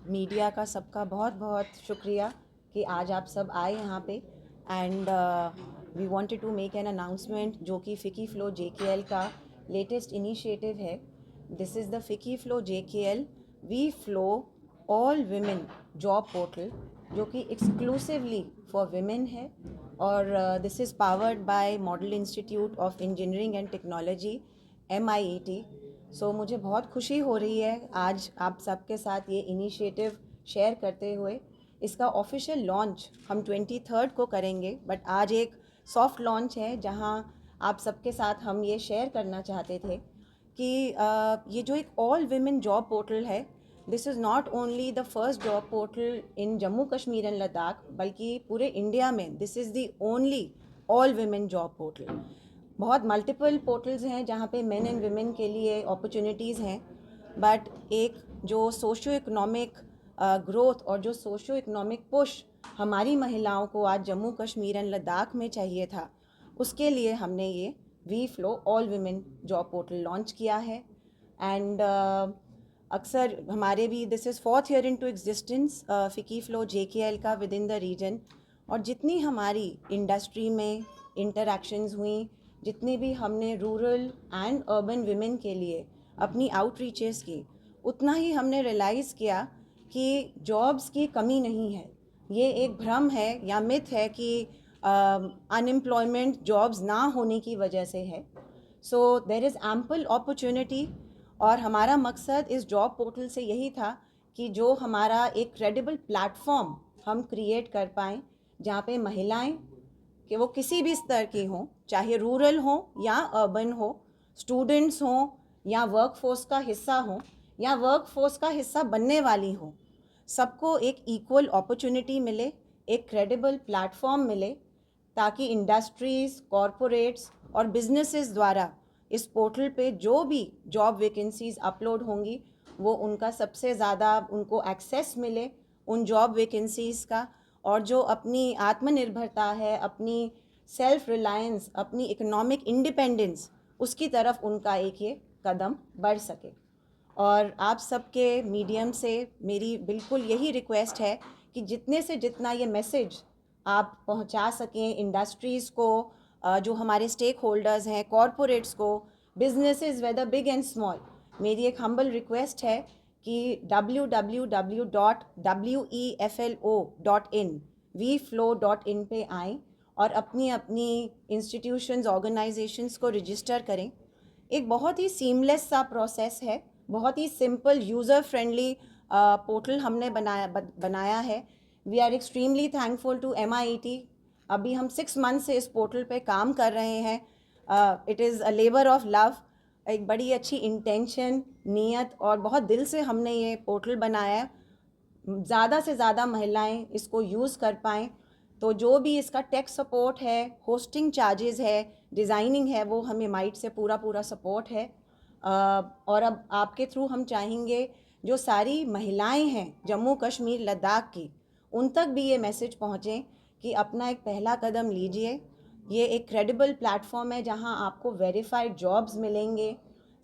Media का सबका बहुत बहुत शुक्रिया कि आज आप सब आए यहाँ पे and we wanted to make an announcement जो कि फ़िकी फ़्लो JKL का लेटेस्ट इनिशिएटिव है। This is the FICCI FLO JKL we flow all women job portal जो कि एक्सक्लूसिवली फॉर विमेन है और this is powered by model institute of engineering and technology MIET। सो मुझे बहुत खुशी हो रही है आज आप सबके साथ ये इनिशिएटिव शेयर करते हुए। इसका ऑफिशियल लॉन्च हम 23rd को करेंगे, बट आज एक सॉफ्ट लॉन्च है जहां आप सबके साथ हम ये शेयर करना चाहते थे कि ये जो एक ऑल विमेन जॉब पोर्टल है, this is not only the first job portal in Jammu Kashmir and Ladakh, बल्कि पूरे इंडिया में this is the only all women job portal. बहुत मल्टीपल पोर्टल्स हैं जहाँ पे मेन एंड वुमेन के लिए अपॉर्चुनिटीज़ हैं, बट एक जो सोशियो इकोनॉमिक ग्रोथ और जो सोशियो इकोनॉमिक पुश हमारी महिलाओं को आज जम्मू कश्मीर एंड लद्दाख में चाहिए था, उसके लिए हमने ये we flow all women job portal launch किया है। एंड अक्सर हमारे भी this is 4th year into existence FICCI FLO JKL का विद इन द रीजन, और जितनी हमारी इंडस्ट्री में इंटरैक्शंस हुई, जितनी भी हमने रूरल एंड अर्बन विमेन के लिए अपनी आउटरीचेस की, उतना ही हमने रियलाइज़ किया कि जॉब्स की कमी नहीं है। ये एक भ्रम है या मिथ है कि अनएम्प्लॉयमेंट जॉब्स ना होने की वजह से है। सो देर इज़ एम्पल अपॉर्चुनिटी, और हमारा मकसद इस जॉब पोर्टल से यही था कि जो हमारा एक क्रेडिबल प्लेटफॉर्म हम क्रिएट कर पाएँ जहाँ पे महिलाएं कि वो किसी भी स्तर की हों, चाहे रूरल हो या अर्बन हो, स्टूडेंट्स हों या वर्कफोर्स का हिस्सा हों या वर्कफोर्स का हिस्सा बनने वाली हों, सबको एक इक्वल अपॉर्चुनिटी मिले, एक क्रेडिबल प्लेटफॉर्म मिले, ताकि इंडस्ट्रीज़, कॉरपोरेट्स और बिजनेसेस द्वारा इस पोर्टल पे जो भी जॉब वैकेंसीज अपलोड होंगी, वो उनका सबसे ज़्यादा उनको एक्सेस मिले उन जॉब वैकेंसीज़ का, और जो अपनी आत्मनिर्भरता है, अपनी सेल्फ रिलायंस, अपनी इकोनॉमिक इंडिपेंडेंस, उसकी तरफ उनका एक ये कदम बढ़ सके। और आप सबके मीडियम से मेरी बिल्कुल यही रिक्वेस्ट है कि जितने से जितना ये मैसेज आप पहुंचा सकें इंडस्ट्रीज़ को, जो हमारे स्टेक होल्डर्स हैं, कॉरपोरेट्स को, businesses whether big and small, मेरी एक हम्बल रिक्वेस्ट है कि www.weflo.in vflow.in पे आएँ और अपनी अपनी इंस्टीट्यूशंस, ऑर्गेनाइजेशंस को रजिस्टर करें। एक बहुत ही सीमलेस सा प्रोसेस है, बहुत ही सिंपल यूज़र फ्रेंडली पोर्टल हमने बनाया है। We are extremely thankful to MIET। अभी हम 6 मंथ से इस पोर्टल पे काम कर रहे हैं। It is a labour of love, एक बड़ी अच्छी इंटेंशन, नीयत और बहुत दिल से हमने ये पोर्टल बनाया है। ज़्यादा से ज़्यादा महिलाएं इसको यूज़ कर पाएँ, तो जो भी इसका टेक सपोर्ट है, होस्टिंग चार्जेस है, डिज़ाइनिंग है, वो हमें माइट से पूरा पूरा सपोर्ट है। और अब आपके थ्रू हम चाहेंगे जो सारी महिलाएं हैं जम्मू कश्मीर लद्दाख की, उन तक भी ये मैसेज पहुँचे कि अपना एक पहला कदम लीजिए। ये एक क्रेडिबल प्लेटफॉर्म है जहां आपको वेरीफाइड जॉब्स मिलेंगे।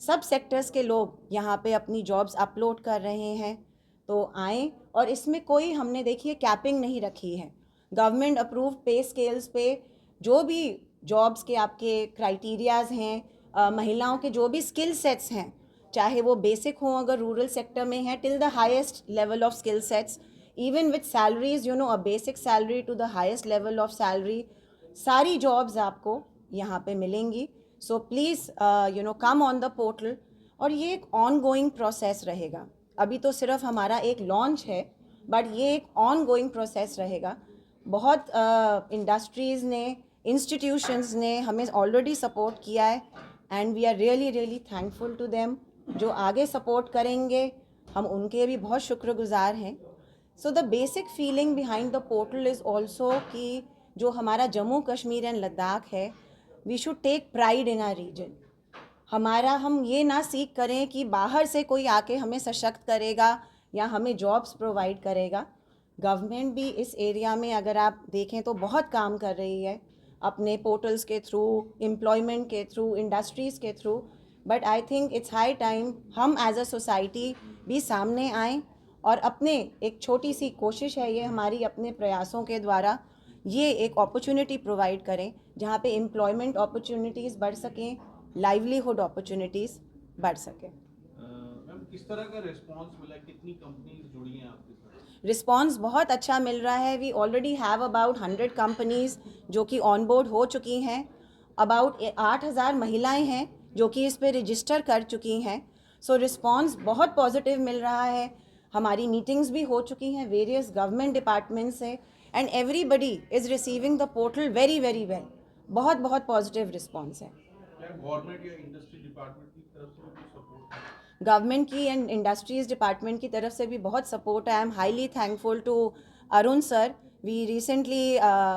सब सेक्टर्स के लोग यहाँ पे अपनी जॉब्स अपलोड कर रहे हैं, तो आएँ। और इसमें कोई हमने देखिए कैपिंग नहीं रखी है। गवर्नमेंट अप्रूव पे स्केल्स पे जो भी जॉब्स के आपके क्राइटेरियाज हैं, महिलाओं के जो भी स्किल सेट्स हैं, चाहे वो बेसिक हों अगर रूरल सेक्टर में हैं, till the highest level of skill sets, even with salaries, you know, a basic salary to the highest level of salary, सारी जॉब्स आपको यहाँ पे मिलेंगी। So please you know come on the portal. और ये एक ऑन गोइंग प्रोसेस रहेगा। अभी तो सिर्फ हमारा एक लॉन्च है, बट ये एक ऑन गोइंग प्रोसेस रहेगा। बहुत इंडस्ट्रीज़ ने, इंस्टीट्यूशंस ने हमें ऑलरेडी सपोर्ट किया है, and we are really really thankful to them. जो आगे सपोर्ट करेंगे हम उनके भी बहुत शुक्रगुजार हैं। So the basic feeling behind the portal is also कि जो हमारा जम्मू कश्मीर एंड लद्दाख है, we should take pride in our region. हमारा हम ये ना सीख करें कि बाहर से कोई आके हमें सशक्त करेगा या हमें जॉब्स प्रोवाइड करेगा। गवर्नमेंट भी इस एरिया में अगर आप देखें तो बहुत काम कर रही है, अपने पोर्टल्स के थ्रू, एम्प्लॉयमेंट के थ्रू, इंडस्ट्रीज़ के through. But I think it's high time हम एज अ सोसाइटी भी सामने आएँ और अपने एक छोटी सी कोशिश है ये हमारी, अपने प्रयासों के द्वारा ये एक अपॉर्चुनिटी प्रोवाइड करें जहाँ पे एम्प्लॉयमेंट अपॉर्चुनिटीज़ बढ़ सकें, लाइवलीहुड अपॉर्चुनिटीज़ बढ़ सकें। मैम किस तरह का रिस्पांस मिला, कितनी कंपनीज जुड़ी हैं आपके साथ? रिस्पांस बहुत अच्छा मिल रहा है। We already have about 100 companies जो कि ऑन बोर्ड हो चुकी हैं। अबाउट 8,000 महिलाएं हैं जो कि इस पे रजिस्टर कर चुकी हैं। सो रिस्पांस बहुत पॉजिटिव मिल रहा है। हमारी मीटिंग्स भी हो चुकी हैं वेरियस गवर्नमेंट डिपार्टमेंट से, and everybody is receiving the portal very very well. बहुत बहुत पॉजिटिव रिस्पांस है। क्या गवर्नमेंट या इंडस्ट्री डिपार्टमेंट की तरफ से भी सपोर्ट है? गवर्नमेंट की एंड इंडस्ट्रीज़ डिपार्टमेंट की तरफ से भी बहुत सपोर्ट है। I am highly thankful to Arun sir. We recently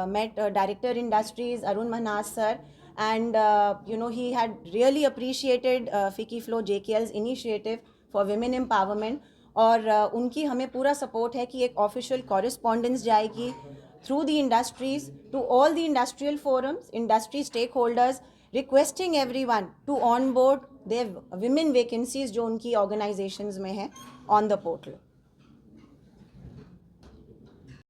met Director Industries Arun Manhas sir, and he had really appreciated Fiki Flow JKL's initiative for women empowerment. और उनकी हमें पूरा सपोर्ट है कि एक ऑफिशियल कॉरेस्पॉन्डेंस जाएगी through the industries to all the industrial forums, industry stake holders, requesting everyone to on board their women vacancies जो उनकी ऑर्गेनाइजेशंस में हैं ऑन द पोर्टल.